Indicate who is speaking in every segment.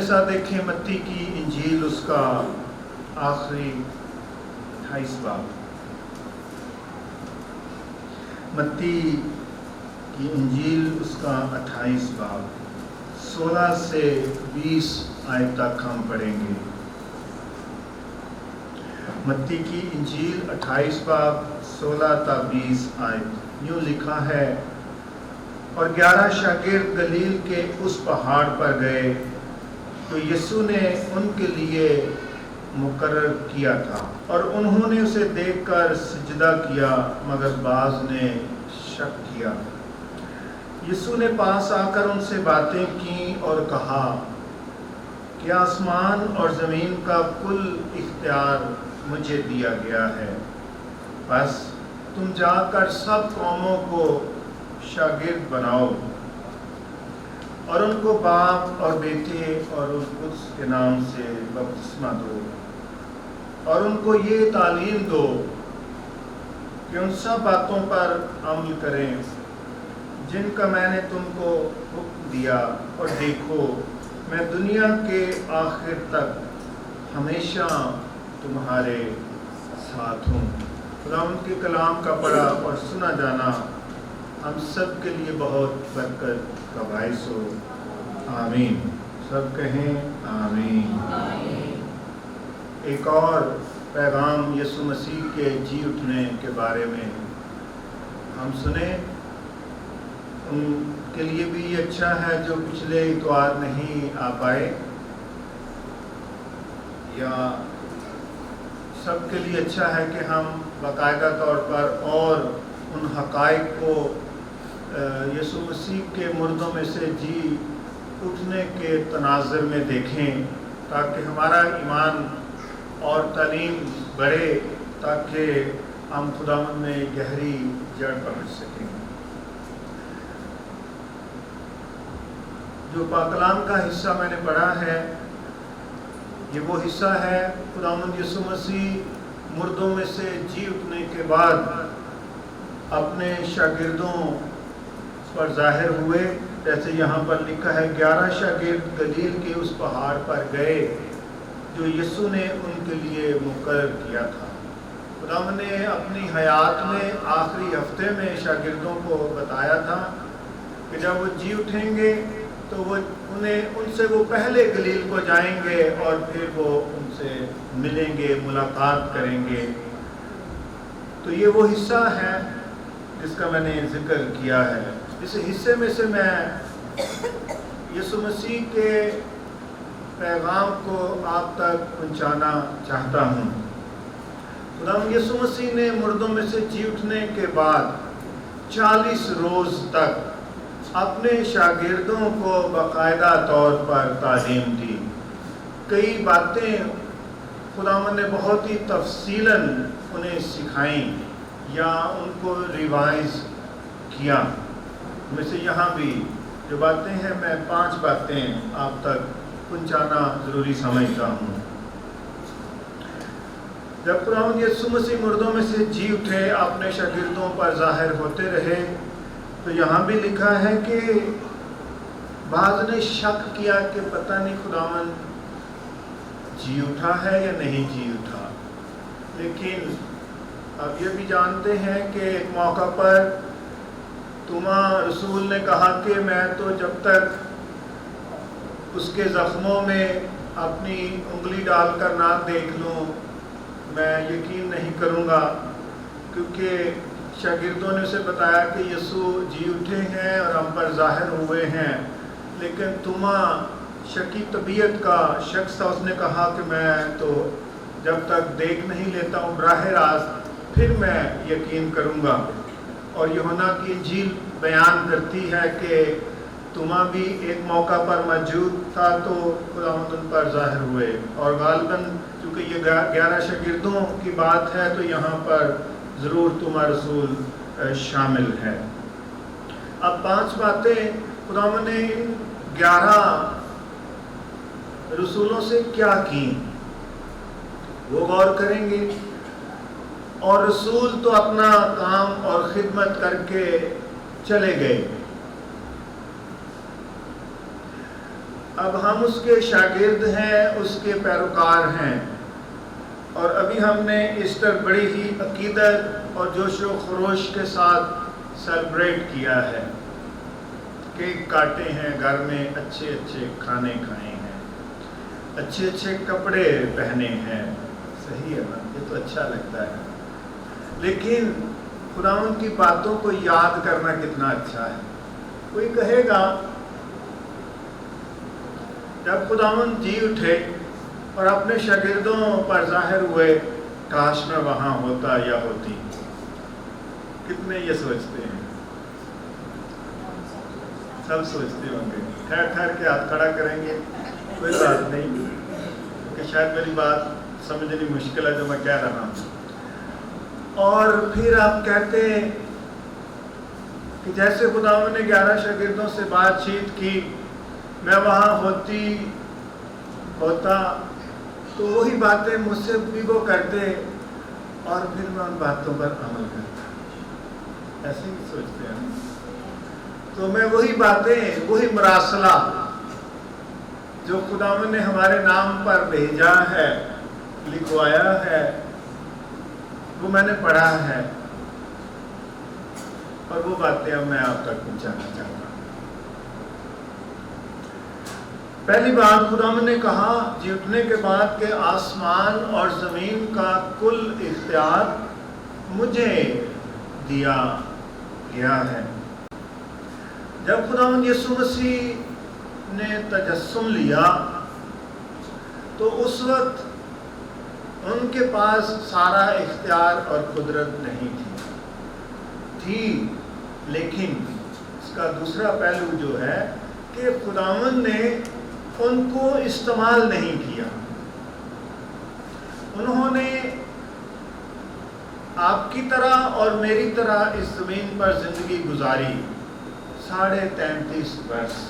Speaker 1: ساتھ دیکھیں متی کی انجیل اس کا آخری 28 باب، متی کی انجیل اس کا 28 باب 16 سے 20 آیت تک ہم پڑھیں گے۔ متی کی انجیل 28 باب 16 تا 20 آیت یوں لکھا ہے، اور 11 شاگرد گلیل کے اس پہاڑ پر گئے تو یسوع نے ان کے لیے مقرر کیا تھا، اور انہوں نے اسے دیکھ کر سجدہ کیا، مگر بعض نے شک کیا۔ یسوع نے پاس آ کر ان سے باتیں کیں اور کہا کہ آسمان اور زمین کا کل اختیار مجھے دیا گیا ہے، بس تم جا کر سب قوموں کو شاگرد بناؤ اور ان کو باپ اور بیٹے اور روح القدس کے نام سے بپتسمہ دو، اور ان کو یہ تعلیم دو کہ ان سب باتوں پر عمل کریں جن کا میں نے تم کو حکم دیا، اور دیکھو میں دنیا کے آخر تک ہمیشہ تمہارے ساتھ ہوں۔ خداوند کے کلام کا پڑھا اور سنا جانا ہم سب کے لیے بہت برکت کا باعث ہو، آمین۔ سب کہیں آمین۔ ایک اور پیغام یسوع مسیح کے جی اٹھنے کے بارے میں ہم سنیں، ان کے لیے بھی یہ اچھا ہے جو پچھلے اتوار نہیں آ پائے، یا سب کے لیے اچھا ہے کہ ہم باقاعدہ طور پر اور ان حقائق کو یسوع مسیح کے مردوں میں سے جی اٹھنے کے تناظر میں دیکھیں، تاکہ ہمارا ایمان اور تعلیم بڑھے، تاکہ ہم خداوند میں گہری جڑ پکڑ سکیں۔ جو پاک کلام کا حصہ میں نے پڑھا ہے، یہ وہ حصہ ہے خداوند یسوع مسیح مردوں میں سے جی اٹھنے کے بعد اپنے شاگردوں پر ظاہر ہوئے، جیسے یہاں پر لکھا ہے 11 شاگرد گلیل کے اس پہاڑ پر گئے جو یسوع نے ان کے لیے مقرر کیا تھا۔ خداوند نے اپنی حیات میں آخری ہفتے میں شاگردوں کو بتایا تھا کہ جب وہ جی اٹھیں گے تو ان سے وہ پہلے گلیل کو جائیں گے اور پھر وہ ان سے ملیں گے، ملاقات کریں گے۔ تو یہ وہ حصہ ہے جس کا میں نے ذکر کیا ہے۔ اس حصے میں سے میں یسوع مسیح کے پیغام کو آپ تک پہنچانا چاہتا ہوں۔ خداوند یسوع مسیح نے مردوں میں سے جی اٹھنے کے بعد 40 روز تک اپنے شاگردوں کو باقاعدہ طور پر تعلیم دی۔ کئی باتیں خداوند نے بہت ہی تفصیلاً انہیں سکھائیں یا ان کو ریوائز کیا۔ میں سے یہاں بھی جو باتیں ہیں، میں 5 باتیں آپ تک پہنچانا ضروری سمجھتا ہوں۔ جب خداوند یسوع مسیح مردوں میں سے جی اٹھے، اپنے شاگردوں پر ظاہر ہوتے رہے، تو یہاں بھی لکھا ہے کہ بعض نے شک کیا کہ پتہ نہیں خداوند جی اٹھا ہے یا نہیں جی اٹھا۔ لیکن اب یہ بھی جانتے ہیں کہ ایک موقع پر توما رسول نے کہا کہ میں تو جب تک اس کے زخموں میں اپنی انگلی ڈال کر نہ دیکھ لوں میں یقین نہیں کروں گا، کیونکہ شاگردوں نے اسے بتایا کہ یسوع جی اٹھے ہیں اور ہم پر ظاہر ہوئے ہیں، لیکن توما شکی طبیعت کا شخص تھا، اس نے کہا کہ میں تو جب تک دیکھ نہیں لیتا ہوں براہ راست پھر میں یقین کروں گا۔ اور یوحنا کی انجیل بیان کرتی ہے کہ توما بھی ایک موقع پر موجود تھا تو خداوند ان پر ظاہر ہوئے، اور غالباً چونکہ یہ 11 شاگردوں کی بات ہے تو یہاں پر ضرور توما رسول شامل ہے۔ اب 5 باتیں خداوند نے ان 11 رسولوں سے کیا کی وہ غور کریں گے۔ اور رسول تو اپنا کام اور خدمت کر کے چلے گئے، اب ہم اس کے شاگرد ہیں، اس کے پیروکار ہیں، اور ابھی ہم نے ایسٹر بڑی ہی عقیدت اور جوش و خروش کے ساتھ سیلیبریٹ کیا ہے۔ کیک کاٹے ہیں، گھر میں اچھے اچھے کھانے کھائے ہیں، اچھے اچھے کپڑے پہنے ہیں۔ صحیح ہے نا، یہ تو اچھا لگتا ہے، لیکن خداوند کی باتوں کو یاد کرنا کتنا اچھا ہے۔ کوئی کہے گا جب خداوند جی اٹھے اور اپنے شاگردوں پر ظاہر ہوئے، کاش میں وہاں ہوتا یا ہوتی۔ کتنے یہ سوچتے ہیں؟ سب سوچتے ہوں گے۔ ٹھہر ٹھہر کے ہاتھ کھڑا کریں گے، کوئی بات نہیں، کہ شاید میری بات سمجھنی مشکل ہے جو میں کہہ رہا ہوں۔ اور پھر آپ کہتے ہیں کہ جیسے خداوند نے 11 شاگردوں سے بات چیت کی، میں وہاں ہوتا تو وہی باتیں مجھ سے بھی وہ کرتے اور پھر میں ان باتوں پر عمل کرتا۔ ایسے ہی سوچتے ہیں، تو میں وہی باتیں، وہی مراسلہ جو خداوند نے ہمارے نام پر بھیجا ہے، لکھوایا ہے، وہ میں نے پڑھا ہے، اور وہ باتیں اب میں آپ تک پہنچانا چاہتا ہوں۔ پہلی بات خداوند نے کہا جی اٹھنے کے بعد کہ آسمان اور زمین کا کل اختیار مجھے دیا گیا ہے۔ جب خداوند یسوع مسیح نے تجسم لیا تو اس وقت ان کے پاس سارا اختیار اور قدرت نہیں تھی، لیکن اس کا دوسرا پہلو جو ہے کہ خداوند نے ان کو استعمال نہیں کیا۔ انہوں نے آپ کی طرح اور میری طرح اس زمین پر زندگی گزاری 33.5 برس۔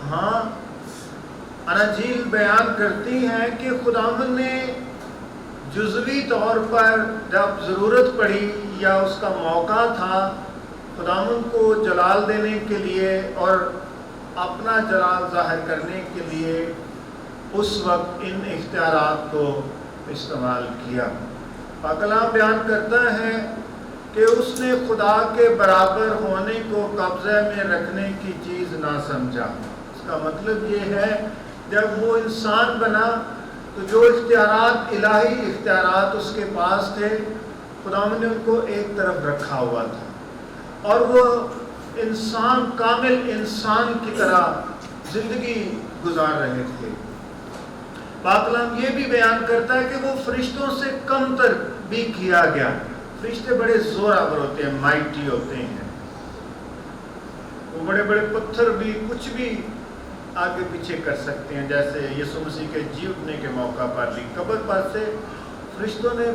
Speaker 1: ہاں، اناجیل بیان کرتی ہیں کہ خداوند نے جزوی طور پر جب ضرورت پڑی یا اس کا موقع تھا خداوند کو جلال دینے کے لیے اور اپنا جلال ظاہر کرنے کے لیے، اس وقت ان اختیارات کو استعمال کیا۔ پاک کلام بیان کرتا ہے کہ اس نے خدا کے برابر ہونے کو قبضے میں رکھنے کی چیز نہ سمجھا۔ اس کا مطلب یہ ہے جب وہ انسان بنا تو جو اختیارات، الہی اختیارات اس کے پاس تھے، خداوند نے ان کو ایک طرف رکھا ہوا تھا، اور وہ انسان، کامل انسان کی طرح زندگی گزار رہے تھے۔ پاک کلام یہ بھی بیان کرتا ہے کہ وہ فرشتوں سے کم تر بھی کیا گیا۔ فرشتے بڑے زوراور ہوتے ہیں، مائٹی ہوتے ہیں، وہ بڑے بڑے پتھر بھی کچھ بھی آگے پیچھے کر سکتے ہیں، جیسے یسوع مسیح کے جی اٹھنے کے موقع پر بھی قبر پر سے فرشتوں نے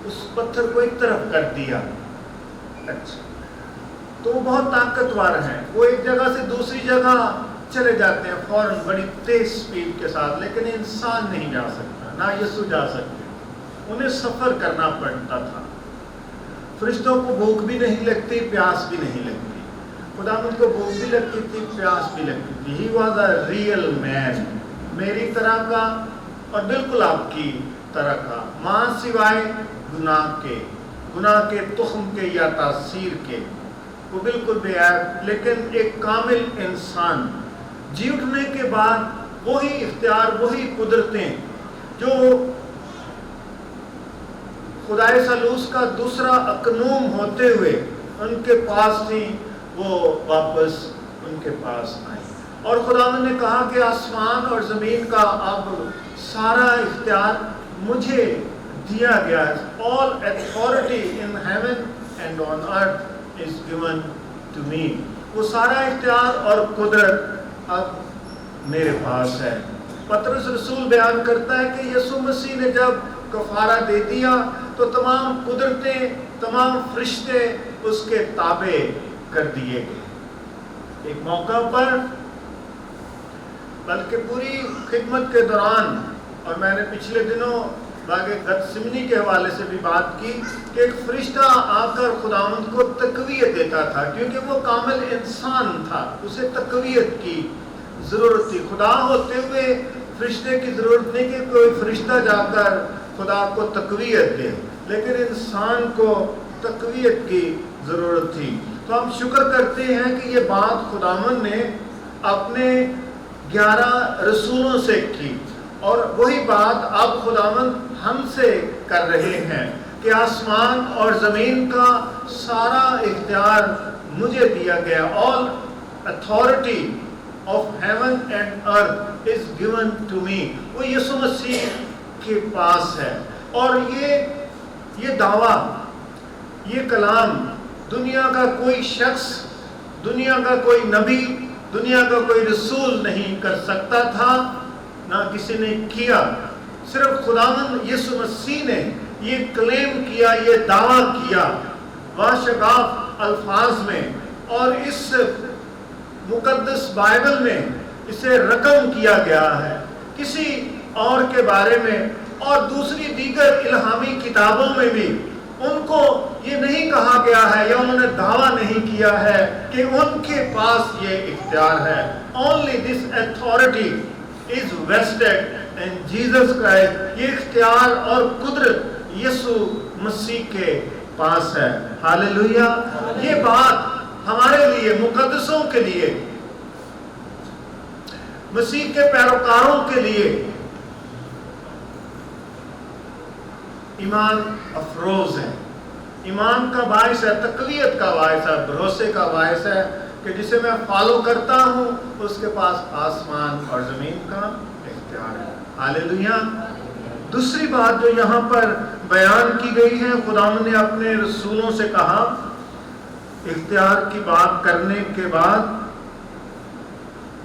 Speaker 1: اس پتھر کو ایک طرف کر دیا۔ اچھا، تو وہ بہت طاقتور ہیں، وہ ایک جگہ سے دوسری جگہ چلے جاتے ہیں فوراً بڑی تیز سپیڈ کے ساتھ، لیکن انسان نہیں جا سکتا، نہ یسوع جا سکتے، انہیں سفر کرنا پڑتا تھا۔ فرشتوں کو بھوک بھی نہیں لگتی، پیاس بھی نہیں لگتی۔ خداوند کو بھوک بھی لگتی تھی، پیاس بھی لگتی تھی۔ ہی واز اے ریئل مین، میری طرح کا اور بالکل آپ کی طرح کا، ماں سوائے گناہ کے تخم کے یا تاثیر کے، وہ بالکل بے عیب، لیکن ایک کامل انسان۔ جی اٹھنے کے بعد وہی اختیار، وہی قدرتیں جو خدائے ثالوث کا دوسرا اقنوم ہوتے ہوئے ان کے پاس تھی، وہ واپس ان کے پاس آئی۔ اور خداوند نے کہا کہ آسمان اور زمین کا اب سارا اختیار مجھے دیا گیا ہے۔ All authority in heaven and on earth is given to me۔ وہ سارا اختیار اور قدرت اب میرے پاس ہے۔ پطرس رسول بیان کرتا ہے کہ یسوع مسیح نے جب کفارہ دے دیا تو تمام قدرتیں، تمام فرشتے اس کے تابع کر دیے گئے۔ ایک موقع پر، بلکہ پوری خدمت کے دوران، اور میں نے پچھلے دنوں باغ گتسمنی کے حوالے سے بھی بات کی کہ ایک فرشتہ آ کر خداوند کو تقویت دیتا تھا، کیونکہ وہ کامل انسان تھا، اسے تقویت کی ضرورت تھی. خدا ہوتے ہوئے فرشتے کی ضرورت نہیں کہ کوئی فرشتہ جا کر خدا کو تقویت دے, لیکن انسان کو تقویت کی ضرورت تھی. تو ہم شکر کرتے ہیں کہ یہ بات خداوند نے اپنے 11 رسولوں سے کی, اور وہی بات اب خداوند ہم سے کر رہے ہیں کہ آسمان اور زمین کا سارا اختیار مجھے دیا گیا. All authority of heaven and earth is given to me. وہ یسوع مسیح کے پاس ہے. اور یہ دعویٰ, یہ کلام دنیا کا کوئی شخص, دنیا کا کوئی نبی, دنیا کا کوئی رسول نہیں کر سکتا تھا, نہ کسی نے کیا. صرف خداوند یسوع مسیح نے یہ کلیم کیا, یہ دعویٰ کیا واشگاف الفاظ میں, اور اس مقدس بائبل میں اسے رقم کیا گیا ہے. کسی اور کے بارے میں اور دوسری دیگر الہامی کتابوں میں بھی ان کو یہ نہیں کہا گیا ہے, یا انہوں نے دعویٰ نہیں کیا ہے کہ ان کے پاس یہ اختیار ہے. Only this authority is vested in Jesus Christ. یہ اختیار اور قدرت یسوع مسیح کے پاس ہے. ہاللویا. یہ بات ہمارے لیے, مقدسوں کے لیے, مسیح کے پیروکاروں کے لیے ایمان افروز ہے, ایمان کا باعث ہے, تقویت کا باعث ہے, بھروسے کا باعث ہے کہ جسے میں فالو کرتا ہوں اس کے پاس آسمان اور زمین کا اختیار ہے. ہاللویا. دوسری بات جو یہاں پر بیان کی گئی ہے, خداوند نے اپنے رسولوں سے کہا, اختیار کی بات کرنے کے بعد,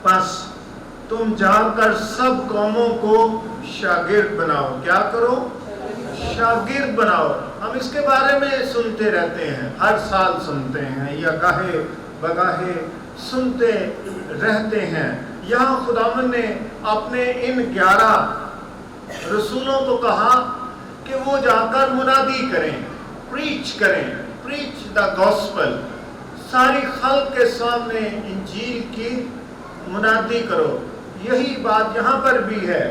Speaker 1: پس تم جا کر سب قوموں کو شاگرد بناؤ. کیا کرو؟ شاگرد بناؤ. ہم اس کے بارے میں سنتے رہتے ہیں, ہر سال سنتے ہیں یا گاہے بگاہے سنتے رہتے ہیں. یہاں خداوند نے اپنے ان 11 رسولوں کو کہا کہ وہ جا کر منادی کریں, پریچ کریں, پریچ دا گاسپل. ساری خلق کے سامنے انجیل کی منادی کرو. یہی بات یہاں پر بھی ہے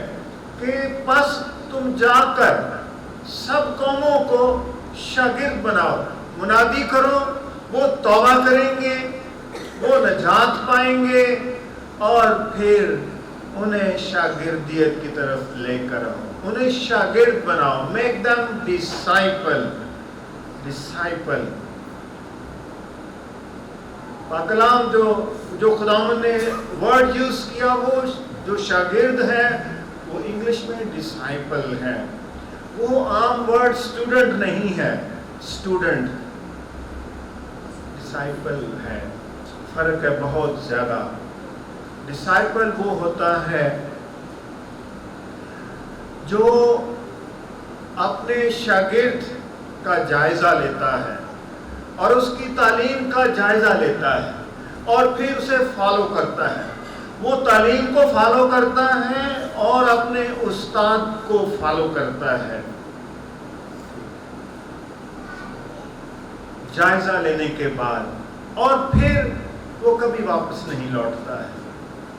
Speaker 1: کہ پس تم جا کر سب قوموں کو شاگرد بناؤ. منادی کرو, وہ توبہ کریں گے, وہ نجات پائیں گے, اور پھر انہیں شاگردیت کی طرف لے کر آؤ, انہیں شاگرد بناؤ. Make them disciple. ڈسائپل پاکلام جو خداوند نے ورڈ یوز کیا, وہ جو شاگرد ہے وہ انگلش میں ڈسائپل ہے. وہ عام ورڈ اسٹوڈنٹ نہیں ہے, اسٹوڈنٹ ڈسائپل ہے. فرق ہے بہت زیادہ. ڈسائپل وہ ہوتا ہے جو اپنے شاگرد کا جائزہ لیتا ہے اور اس کی تعلیم کا جائزہ لیتا ہے اور پھر اسے فالو کرتا ہے. وہ تعلیم کو فالو کرتا ہے اور اپنے استاد کو فالو کرتا ہے. جائزہ لینے کے بعد, اور پھر وہ کبھی واپس نہیں لوٹتا ہے.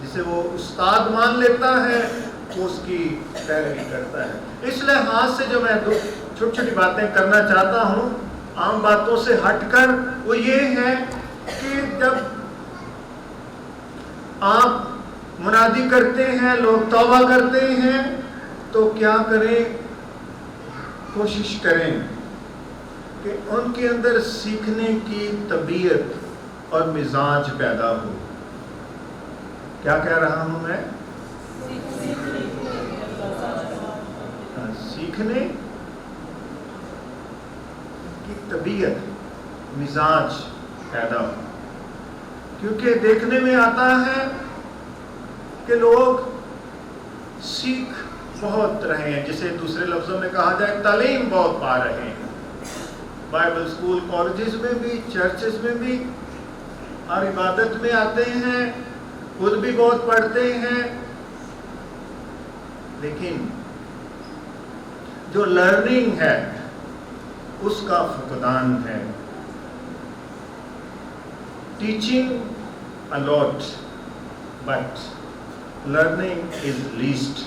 Speaker 1: جسے وہ استاد مان لیتا ہے وہ اس کی پیروی کرتا ہے. اس لحاظ سے جو میں دو چھوٹی چھوٹی باتیں کرنا چاہتا ہوں عام باتوں سے ہٹ کر, وہ یہ ہے کہ جب آپ منادی کرتے ہیں, لوگ توبہ کرتے ہیں, تو کیا کریں؟ کوشش کریں کہ ان کے اندر سیکھنے کی طبیعت اور مزاج پیدا ہو. کیا کہہ رہا ہوں میں؟ سیکھنے کی طبیعت, مزاج پیدا ہو. کیونکہ دیکھنے میں آتا ہے کہ لوگ سیکھ بہت رہے ہیں, جسے دوسرے لفظوں میں کہا جائے تعلیم بہت پا رہے ہیں. بائبل اسکول, کالجز میں بھی, چرچز میں بھی, اور عبادت میں آتے ہیں, خود بھی بہت پڑھتے ہیں, لیکن جو لرننگ ہے اس کا فقدان ہے. teaching a lot but learning is least.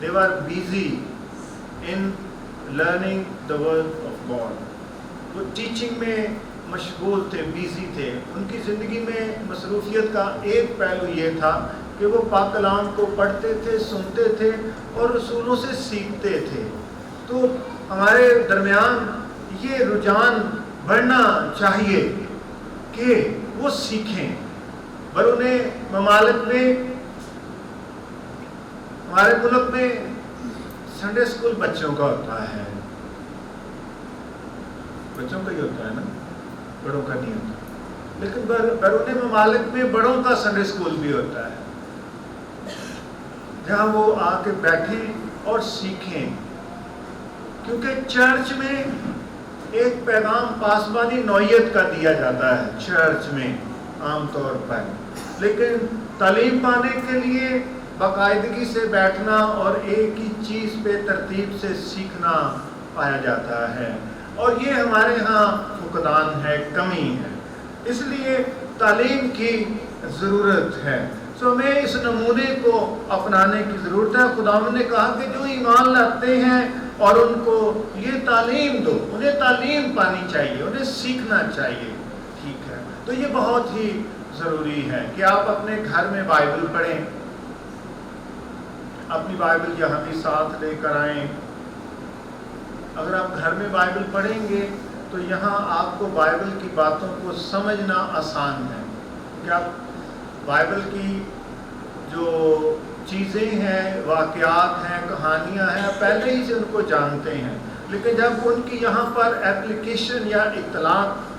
Speaker 1: They were busy in learning the word of God. وہ ٹیچنگ میں مشغول تھے, بیزی تھے. ان کی زندگی میں مصروفیت کا ایک پہلو یہ تھا کہ وہ پاک کلام کو پڑھتے تھے, سنتے تھے اور رسولوں سے سیکھتے تھے. تو ہمارے درمیان یہ رجحان بڑھنا چاہیے کہ وہ سیکھیں. بیرون ممالک میں, ہمارے ملک میں سنڈے اسکول بچوں کا ہوتا ہے, بچوں کا ہی ہوتا ہے نا, بڑوں کا نہیں ہوتا. لیکن بیرون ممالک میں بڑوں کا سنڈے اسکول بھی ہوتا ہے, جہاں وہ آ کے بیٹھیں اور سیکھیں. کیونکہ چرچ میں ایک پیغام پاسبانی نوعیت کا دیا جاتا ہے چرچ میں عام طور پر, لیکن تعلیم پانے کے لیے باقاعدگی سے بیٹھنا اور ایک ہی چیز پہ ترتیب سے سیکھنا پایا جاتا ہے, اور یہ ہمارے ہاں فقدان ہے, کمی ہے. اس لیے تعلیم کی ضرورت ہے. ہمیں اس نمونے کو اپنانے کی ضرورت ہے. خداوند نے کہا کہ جو ایمان لاتے ہیں اور ان کو یہ تعلیم دو, انہیں تعلیم پانی چاہیے, انہیں سیکھنا چاہیے. ٹھیک ہے, تو یہ بہت ہی ضروری ہے کہ آپ اپنے گھر میں بائبل پڑھیں, اپنی بائبل یہاں بھی ساتھ لے کر آئیں. اگر آپ گھر میں بائبل پڑھیں گے تو یہاں آپ کو بائبل کی باتوں کو سمجھنا آسان ہے کہ آپ بائبل کی جو چیزیں ہیں, واقعات ہیں, کہانیاں ہیں, پہلے ہی سے ان کو جانتے ہیں. لیکن جب ان کی یہاں پر ایپلیکیشن یا اطلاعات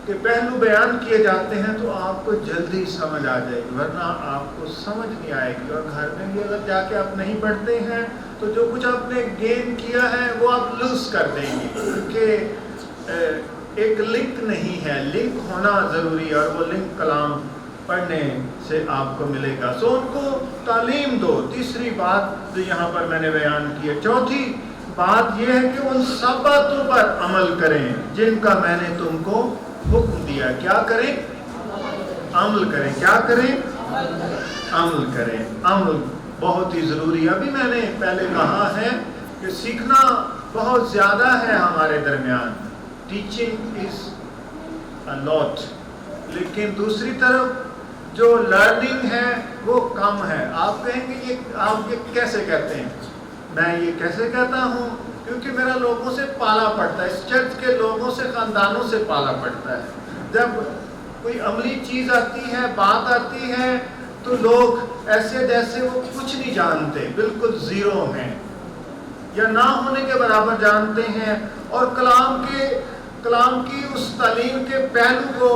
Speaker 1: کے پہلو بیان کیے جاتے ہیں تو آپ کو جلدی سمجھ آ جائے گی, ورنہ آپ کو سمجھ نہیں آئے گی. اور گھر میں بھی اگر جا کے آپ نہیں پڑھتے ہیں تو جو کچھ آپ نے گین کیا ہے وہ آپ لوز کر دیں گے, کیونکہ ایک لنک نہیں ہے. لنک ہونا ضروری ہے, اور وہ لنک کلام پڑھنے سے آپ کو ملے گا. سو ان کو تعلیم دو. تیسری بات جو یہاں پر میں نے بیان کی ہے. چوتھی بات یہ ہے کہ ان سب باتوں پر عمل کریں جن کا میں نے تم کو حکم دیا. کیا کریں؟ عمل کریں. کیا کریں؟ عمل کریں. عمل بہت ہی ضروری ہے. ابھی میں نے پہلے کہا ہے کہ سیکھنا بہت زیادہ ہے ہمارے درمیان. ٹیچنگ از اے لاٹ, لیکن دوسری طرف جو لرننگ ہے وہ کم ہے. آپ کہیں گے آپ یہ کیسے کہتے ہیں؟ میں یہ کیسے کہتا ہوں کیونکہ میرا لوگوں سے پالا پڑتا ہے, اس چرچ کے لوگوں سے, خاندانوں سے پالا پڑتا ہے. جب کوئی عملی چیز آتی ہے, بات آتی ہے, تو لوگ ایسے جیسے وہ کچھ نہیں جانتے, بالکل زیرو ہیں یا نہ ہونے کے برابر جانتے ہیں, اور کلام کی اس تعلیم کے پہلو کو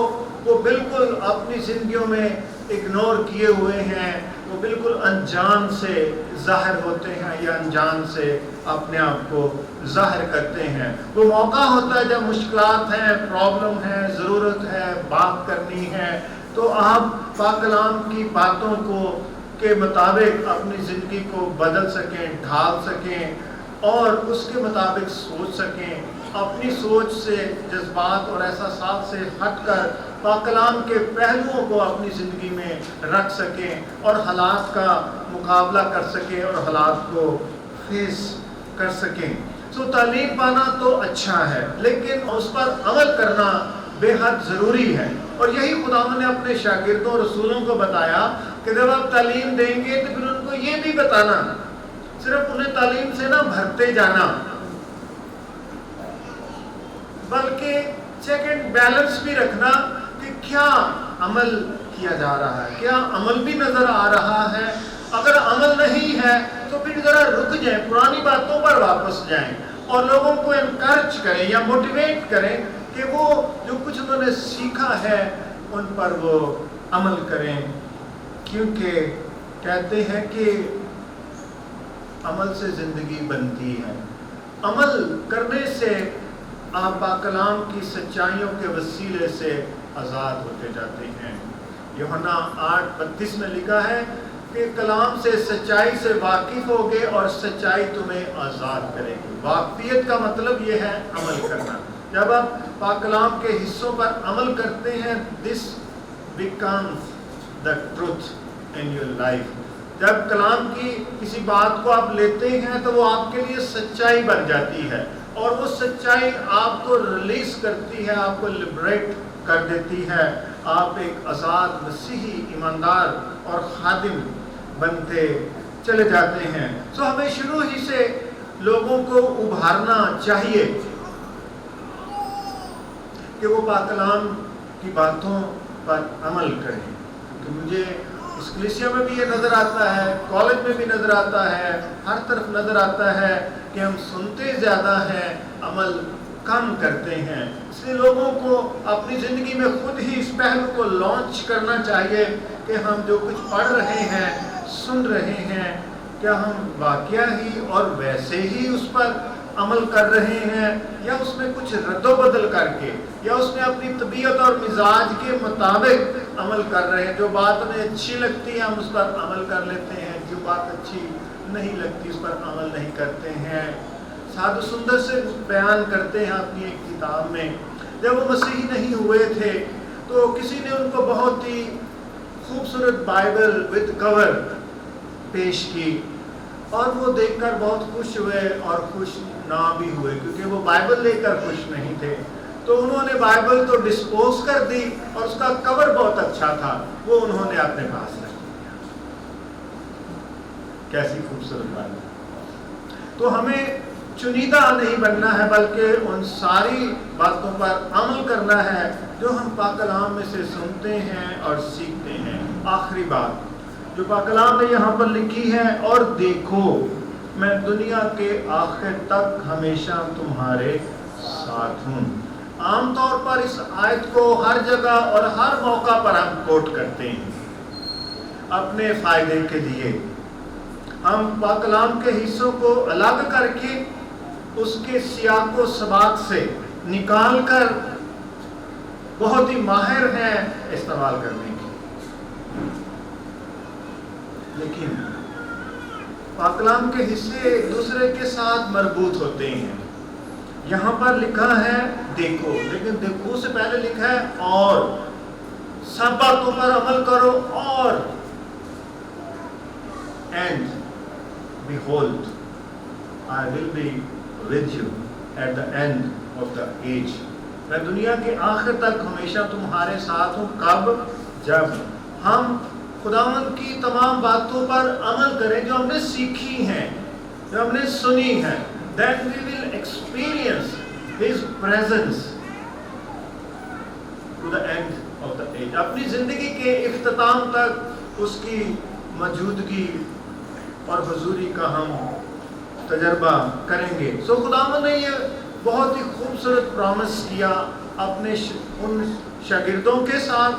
Speaker 1: وہ بالکل اپنی زندگیوں میں اگنور کیے ہوئے ہیں. وہ بالکل انجان سے ظاہر ہوتے ہیں یا انجان سے اپنے آپ کو ظاہر کرتے ہیں. وہ موقع ہوتا ہے جب مشکلات ہیں, پرابلم ہے, ضرورت ہے, بات کرنی ہے, تو آپ پاک کلام کی باتوں کو کے مطابق اپنی زندگی کو بدل سکیں, ڈھال سکیں, اور اس کے مطابق سوچ سکیں. اپنی سوچ سے, جذبات اور احساسات سے ہٹ کر پاک کلام کے پہلوؤں کو اپنی زندگی میں رکھ سکیں اور حالات کا مقابلہ کر سکیں اور حالات کو فیس کر سکیں. سو تعلیم پانا تو اچھا ہے, لیکن اس پر عمل کرنا بے حد ضروری ہے. اور یہی خداوند نے اپنے شاگردوں رسولوں کو بتایا کہ جب آپ تعلیم دیں گے تو پھر ان کو یہ بھی بتانا, صرف انہیں تعلیم سے نہ بھرتے جانا, بلکہ چیک اینڈ بیلنس بھی رکھنا کہ کیا عمل کیا جا رہا ہے, کیا عمل بھی نظر آ رہا ہے. اگر عمل نہیں ہے تو پھر ذرا رک جائیں, پرانی باتوں پر واپس جائیں اور لوگوں کو انکریج کریں یا موٹیویٹ کریں کہ وہ جو کچھ انہوں نے سیکھا ہے ان پر وہ عمل کریں. کیونکہ کہتے ہیں کہ عمل سے زندگی بنتی ہے. عمل کرنے سے آپ پاک کلام کی سچائیوں کے وسیلے سے آزاد ہوتے جاتے ہیں. یوحنا 8:32 میں لکھا ہے کہ کلام سے, سچائی سے واقف ہوگے اور سچائی تمہیں آزاد کرے گی. واقفیت کا مطلب یہ ہے عمل کرنا. جب آپ پاک کلام کے حصوں پر عمل کرتے ہیں, this becomes the truth in your life. جب کلام کی کسی بات کو آپ لیتے ہیں تو وہ آپ کے لیے سچائی بن جاتی ہے، اور وہ سچائی آپ کو ریلیز کرتی ہے، آپ کو لبریٹ کر دیتی ہے، آپ ایک آزاد مسیحی ایماندار اور خادم بنتے چلے جاتے ہیں۔ سو ہمیں شروع ہی سے لوگوں کو ابھارنا چاہیے کہ وہ پاک کلام کی باتوں پر عمل کریں، کہ مجھے اس کلیسیا میں بھی یہ نظر آتا ہے، کالج میں بھی نظر آتا ہے، ہر طرف نظر آتا ہے کہ ہم سنتے زیادہ ہیں، عمل کم کرتے ہیں۔ اس لیے لوگوں کو اپنی زندگی میں خود ہی اس پہلو کو لانچ کرنا چاہیے کہ ہم جو کچھ پڑھ رہے ہیں، سن رہے ہیں، کیا ہم واقعہ ہی اور ویسے ہی اس پر عمل کر رہے ہیں، یا اس میں کچھ رد و بدل کر کے، یا اس میں اپنی طبیعت اور مزاج کے مطابق عمل کر رہے ہیں۔ جو بات ہمیں اچھی لگتی ہے ہم اس پر عمل کر لیتے ہیں، جو بات اچھی نہیں لگتی اس پر عمل نہیں کرتے ہیں۔ سادھ سندر سے بیان کرتے ہیں اپنی ایک کتاب میں، جب وہ مسیحی نہیں ہوئے تھے تو کسی نے ان کو بہت ہی خوبصورت بائبل وتھ کور پیش کی، اور وہ دیکھ کر بہت خوش ہوئے اور خوش نہ بھی ہوئے، کیونکہ وہ بائبل لے کر خوش نہیں تھے۔ تو انہوں نے بائبل تو ڈسپوز کر دی، اور اس کا کور بہت اچھا تھا، وہ انہوں نے اپنے پاس رکھ دیا۔ کیسی خوبصورت بات ہے۔ تو ہمیں چنیدہ نہیں بننا ہے، بلکہ ان ساری باتوں پر عمل کرنا ہے جو ہم پاک کلام میں سے سنتے ہیں اور سیکھتے ہیں۔ آخری بات جو پاک کلام میں یہاں پر لکھی ہے، اور دیکھو میں دنیا کے آخر تک ہمیشہ تمہارے ساتھ ہوں۔ عام طور پر اس آیت کو ہر جگہ اور ہر موقع پر ہم کوٹ کرتے ہیں اپنے فائدے کے لیے۔ ہم پاک کلام کے حصوں کو الگ کر کے اس کے سیاق و سباق سے نکال کر بہت ہی ماہر ہیں استعمال کرنے کی، لیکن پاک کلام کے حصے ایک دوسرے کے ساتھ مربوط ہوتے ہیں۔ یہاں پر لکھا ہے دیکھو، لیکن دیکھو سے پہلے لکھا ہے اور، سب باتوں پر عمل کرو، اور and behold I will be with you at the end of the age۔ میں دنیا کے آخر تک ہمیشہ تمہارے ساتھ ہوں۔ کب؟ جب ہم خداوند کی تمام باتوں پر عمل کریں جو ہم نے سیکھی ہیں، جو ہم نے سنی ہیں۔ Then we will experience His presence to the end of the age۔ اپنی زندگی کے اختتام تک اس کی موجودگی اور حضوری کا ہم تجربہ کریں گے۔ سو خداوند نے یہ بہت ہی خوبصورت پرامس کیا اپنے ان شاگردوں کے ساتھ،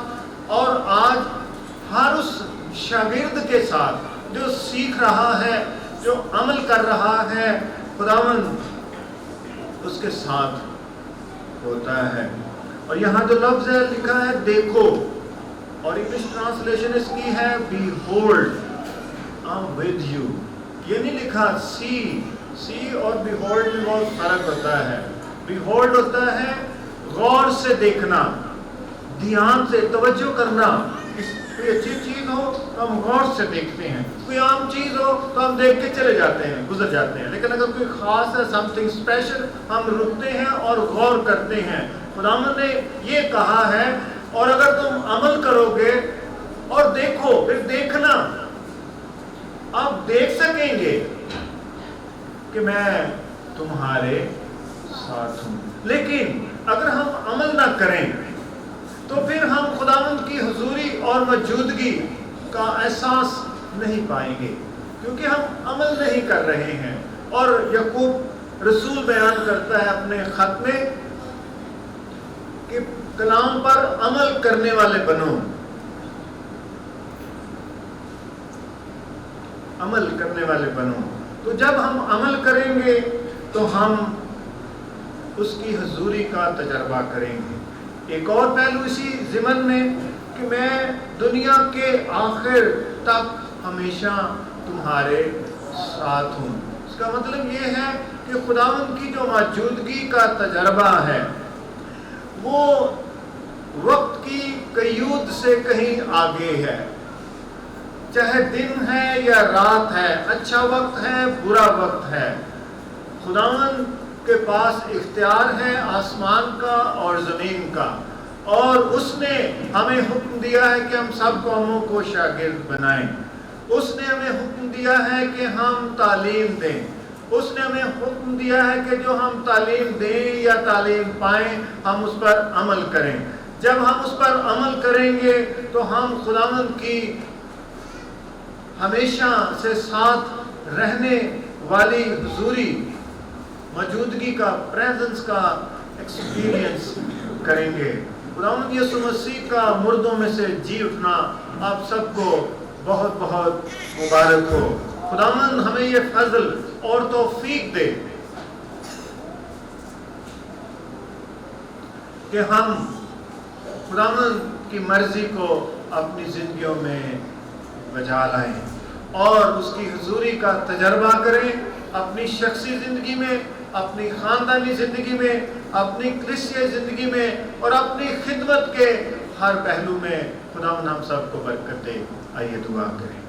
Speaker 1: اور آج ہر اس شاگرد کے ساتھ جو سیکھ رہا ہے، جو عمل کر رہا ہے، خداوند اس کے ساتھ ہوتا ہے۔ اور یہاں جو لفظ ہے لکھا ہے دیکھو، اور انگلش ٹرانسلیشن اس کی ہے behold I'm with you۔ یہ نہیں لکھا سی اور behold میں بہت فرق ہوتا ہے۔ behold ہوتا ہے غور سے دیکھنا، دھیان سے توجہ کرنا۔ کوئی اچھی چیز ہو تو ہم غور سے دیکھتے ہیں، کوئی عام چیز ہو تو ہم دیکھ کے چلے جاتے ہیں، گزر جاتے ہیں، لیکن اگر کوئی خاص ہے، سم تھنگ اسپیشل، ہم رکتے ہیں اور غور کرتے ہیں۔ خداوند نے یہ کہا ہے، اور اگر تم عمل کرو گے اور دیکھو، پھر دیکھنا، آپ دیکھ سکیں گے کہ میں تمہارے ساتھ ہوں۔ لیکن اگر ہم عمل نہ کریں تو پھر ہم خداوند کی حضوری اور موجودگی کا احساس نہیں پائیں گے، کیونکہ ہم عمل نہیں کر رہے ہیں۔ اور یعقوب رسول بیان کرتا ہے اپنے خط میں کہ کلام پر عمل کرنے والے بنو، عمل کرنے والے بنو۔ تو جب ہم عمل کریں گے تو ہم اس کی حضوری کا تجربہ کریں گے۔ ایک اور پہلو اسی ضمن میں کہ میں دنیا کے آخر تک ہمیشہ تمہارے ساتھ ہوں۔ اس کا مطلب یہ ہے کہ خداوند کی جو موجودگی کا تجربہ ہے وہ وقت کی قیود سے کہیں آگے ہے۔ چاہے دن ہے یا رات ہے، اچھا وقت ہے برا وقت ہے، خداوند کے پاس اختیار ہے آسمان کا اور زمین کا، اور اس نے ہمیں حکم دیا ہے کہ ہم سب قوموں کو شاگرد بنائیں۔ اس نے ہمیں حکم دیا ہے کہ ہم تعلیم دیں۔ اس نے ہمیں حکم دیا ہے کہ جو ہم تعلیم دیں یا تعلیم پائیں ہم اس پر عمل کریں۔ جب ہم اس پر عمل کریں گے تو ہم خداوند کی ہمیشہ سے ساتھ رہنے والی حضوری موجودگی کا، پریزنس کا ایکسپیرینس کریں گے۔ خداوند یسوع مسیح کا مردوں میں سے جی اٹھنا آپ سب کو بہت بہت مبارک ہو۔ خداوند ہمیں یہ فضل اور توفیق دے کہ ہم خداوند کی مرضی کو اپنی زندگیوں میں بجا لائیں اور اس کی حضوری کا تجربہ کریں، اپنی شخصی زندگی میں، اپنی خاندانی زندگی میں، اپنی کلیسیا زندگی میں اور اپنی خدمت کے ہر پہلو میں۔ خداوند ہم سب کو برکت دے۔ آئیے دعا کریں۔